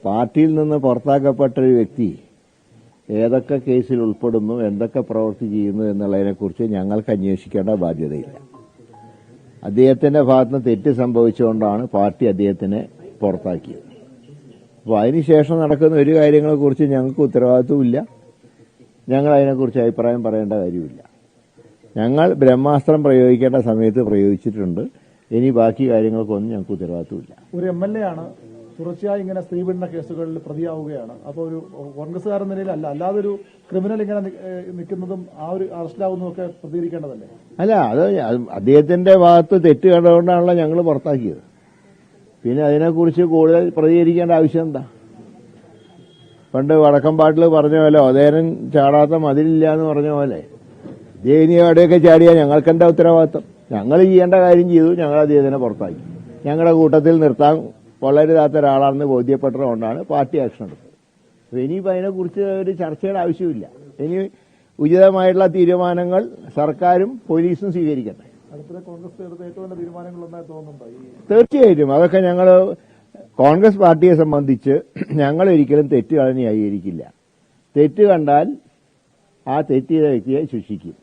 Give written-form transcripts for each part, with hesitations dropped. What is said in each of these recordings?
പാർട്ടിയിൽ നിന്ന് പുറത്താക്കപ്പെട്ട ഒരു വ്യക്തി ഏതൊക്കെ കേസിൽ ഉൾപ്പെടുന്നു, എന്തൊക്കെ പ്രവൃത്തി ചെയ്യുന്നു എന്നുള്ളതിനെക്കുറിച്ച് ഞങ്ങൾക്ക് അന്വേഷിക്കേണ്ട ബാധ്യതയില്ല. അദ്ദേഹത്തിന്റെ ഭാഗത്തുനിന്ന് തെറ്റ് സംഭവിച്ചുകൊണ്ടാണ് പാർട്ടി അദ്ദേഹത്തിനെ പുറത്താക്കിയത്. അപ്പോൾ അതിനുശേഷം നടക്കുന്ന ഒരു കാര്യങ്ങളെക്കുറിച്ച് ഞങ്ങൾക്ക് ഉത്തരവാദിത്വമില്ല. ഞങ്ങൾ അതിനെക്കുറിച്ച് അഭിപ്രായം പറയേണ്ട കാര്യമില്ല. ഞങ്ങൾ ബ്രഹ്മാസ്ത്രം പ്രയോഗിക്കേണ്ട സമയത്ത് പ്രയോഗിച്ചിട്ടുണ്ട്. ഇനി ബാക്കി കാര്യങ്ങൾക്കൊന്നും ഞങ്ങൾക്ക് ഉത്തരവാദിത്വമില്ല. ഒരു MLA ആണ്, തുടർച്ചയായി ഇങ്ങനെ സ്ത്രീപീഡന കേസുകളിൽ പ്രതിയാവുകയാണ്. അപ്പോൾ ഒരു കോൺഗ്രസ്സുകാരൻ നിലയിലല്ല, അല്ലാതെ ഒരു ക്രിമിനൽ ഇങ്ങനെ നിൽക്കുന്നതും ആ ഒരു അറസ്റ്റിലാവുന്നതൊക്കെ പ്രതികരിക്കേണ്ടതല്ലേ? അല്ല, അത് അദ്ദേഹത്തിന്റെ ഭാഗത്ത് തെറ്റ് കണ്ടുകൊണ്ടാണല്ലോ ഞങ്ങൾ പുറത്താക്കിയത്. പിന്നെ അതിനെക്കുറിച്ച് കൂടുതൽ പ്രതികരിക്കേണ്ട ആവശ്യം എന്താ? പണ്ട് വടക്കംപാട്ടിൽ പറഞ്ഞ പോലെ ഒതേരൻ ചാടാത്ത മതിലില്ല എന്ന് പറഞ്ഞ പോലെ ദേനിയ അവിടെയൊക്കെ ചാടിയാൽ ഞങ്ങൾക്കെന്താ ഉത്തരവാദിത്വം? ഞങ്ങൾ ചെയ്യേണ്ട കാര്യം ചെയ്തു, ഞങ്ങൾ അദ്ദേഹത്തിനെ പുറത്താക്കി. ഞങ്ങളുടെ കൂട്ടത്തിൽ നിർത്താൻ വളരുതാത്ത ഒരാളാണെന്ന് ബോധ്യപ്പെട്ടതുകൊണ്ടാണ് പാർട്ടി ആക്ഷൻ എടുത്തത്. അപ്പോൾ ഇനിയിപ്പോൾ അതിനെക്കുറിച്ച് ഒരു ചർച്ചയുടെ ആവശ്യമില്ല. ഇനി ഉചിതമായിട്ടുള്ള തീരുമാനങ്ങൾ സർക്കാരും പോലീസും സ്വീകരിക്കട്ടെ. തീർച്ചയായിട്ടും അതൊക്കെ ഞങ്ങൾ കോൺഗ്രസ് പാർട്ടിയെ സംബന്ധിച്ച് ഞങ്ങൾ ഒരിക്കലും തെറ്റുകൾ ന്യായീകരിക്കില്ല. തെറ്റ് കണ്ടാൽ ആ തെറ്റ് ചെയ്ത വ്യക്തിയെ ശിക്ഷിക്കും.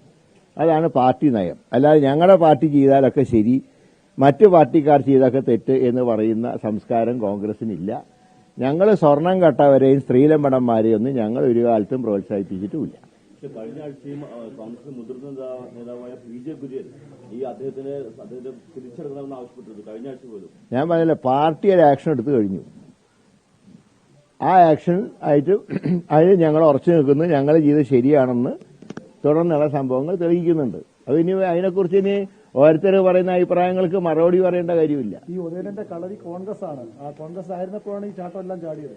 അതാണ് പാർട്ടി നയം. അല്ലാതെ ഞങ്ങളുടെ പാർട്ടി ചെയ്താലൊക്കെ ശരി, മറ്റു പാർട്ടിക്കാർ ചെയ്തൊക്കെ തെറ്റ് എന്ന് പറയുന്ന സംസ്കാരം കോൺഗ്രസിനില്ല. ഞങ്ങൾ സ്വർണം കട്ടവരെയും സ്ത്രീലമ്പടന്മാരെയും ഒന്നും ഞങ്ങൾ ഒരു കാലത്തും പ്രോത്സാഹിപ്പിച്ചിട്ടുമില്ല. കഴിഞ്ഞ ആഴ്ചയും കോൺഗ്രസ് മുതിർന്ന നേതാവായ PJ കുര്യൻ ഈ അദ്ദേഹത്തെ തിരിച്ചെടുക്കണമെന്ന് ആവശ്യപ്പെട്ടിരുന്നു. കഴിഞ്ഞ ആഴ്ച പോലും ഞാൻ പറഞ്ഞില്ല, പാർട്ടി ഒരു ആക്ഷൻ എടുത്തു കഴിഞ്ഞു. ആ ആക്ഷൻ ആയിട്ട് അതിന് ഞങ്ങൾ ഉറച്ചു നിൽക്കുന്നു. ഞങ്ങൾ ചെയ്ത് ശരിയാണെന്ന് തുടർന്നുള്ള സംഭവങ്ങൾ തെളിയിക്കുന്നുണ്ട്. അത് ഇനി അതിനെക്കുറിച്ച് ഇനി ഓരോരുത്തർ പറയുന്ന അഭിപ്രായങ്ങൾക്ക് മറുപടി പറയേണ്ട കാര്യമില്ല. ഈ ഉദയനന്റെ കളരി കോൺഗ്രസ് ആണ്. ആ കോൺഗ്രസ് ആയിരുന്നപ്പോഴാണ് ഈ ചാട്ടം എല്ലാം ചാടിയത്.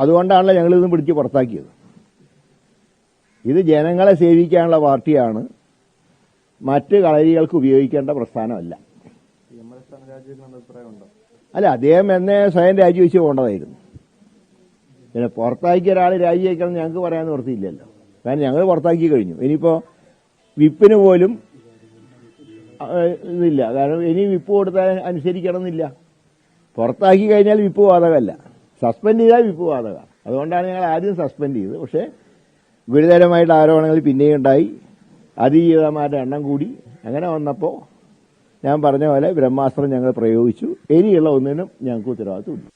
അതുകൊണ്ടാണല്ലോ ഞങ്ങൾ ഇതും പിടിച്ച് പുറത്താക്കിയത്. ഇത് ജനങ്ങളെ സേവിക്കാനുള്ള പാർട്ടിയാണ്, മറ്റ് കളരികൾക്ക് ഉപയോഗിക്കേണ്ട പ്രസ്ഥാനമല്ല. അല്ല, അദ്ദേഹം എന്നെ സ്വയം രാജിവെച്ച് പോകേണ്ടതായിരുന്നു. പിന്നെ പുറത്താക്കിയ ഒരാൾ രാജിവെക്കണം ഞങ്ങൾക്ക് പറയാൻ നിവൃത്തിയില്ലല്ലോ. കാരണം ഞങ്ങൾ പുറത്താക്കി കഴിഞ്ഞു. ഇനിയിപ്പോ വിപ്പിന് പോലും ഇതില്ല. കാരണം ഇനി വിപ്പ് കൊടുത്താൽ അനുസരിക്കണമെന്നില്ല. പുറത്താക്കി കഴിഞ്ഞാൽ വിപ്പ് ബാധകമല്ല, സസ്പെൻഡ് ചെയ്താൽ വിപ്പ് ബാധകമാണ്. അതുകൊണ്ടാണ് ഞങ്ങൾ ആദ്യം സസ്പെൻഡ് ചെയ്തത്. പക്ഷേ ഗുരുതരമായിട്ട് ആരോപണങ്ങൾ പിന്നെയും ഉണ്ടായി, അതിജീവിതമാരുടെ എണ്ണം കൂടി. അങ്ങനെ വന്നപ്പോൾ ഞാൻ പറഞ്ഞ പോലെ ബ്രഹ്മാസ്ത്രം ഞങ്ങൾ പ്രയോഗിച്ചു. ഇനിയുള്ള ഒന്നിനും ഞങ്ങൾക്ക് ഉത്തരവാദിത്വമില്ല.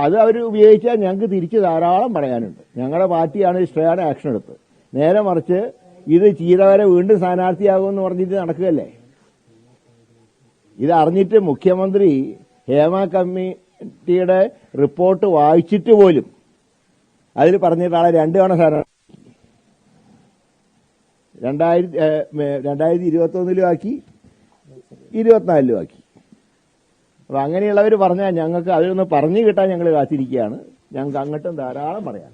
അത് അവർ ഉപയോഗിച്ചാൽ ഞങ്ങൾക്ക് തിരിച്ച് ധാരാളം പറയാനുണ്ട്. ഞങ്ങളുടെ പാർട്ടിയാണ് ഇഷ്ടമാണ് ആക്ഷൻ എടുത്തത്. നേരെ മറിച്ച് ഇത് ചെയ്തവരെ വീണ്ടും സ്ഥാനാർത്ഥിയാകുമെന്ന് പറഞ്ഞിട്ട് നടക്കുകയല്ലേ. ഇത് അറിഞ്ഞിട്ട് മുഖ്യമന്ത്രി ഹേമ കമ്മിറ്റിയുടെ റിപ്പോർട്ട് വായിച്ചിട്ട് പോലും അതിൽ പറഞ്ഞിട്ട് ആളെ 2 തവണ സ്ഥാനാർത്ഥി 2021 ആക്കി, 24 ആക്കി. അപ്പൊ അങ്ങനെയുള്ളവർ പറഞ്ഞാൽ ഞങ്ങൾക്ക് അതിലൊന്ന് പറഞ്ഞു കിട്ടാൻ ഞങ്ങൾ കാത്തിരിക്കുകയാണ്. ഞങ്ങൾക്ക് അങ്ങോട്ടും ധാരാളം പറയാം.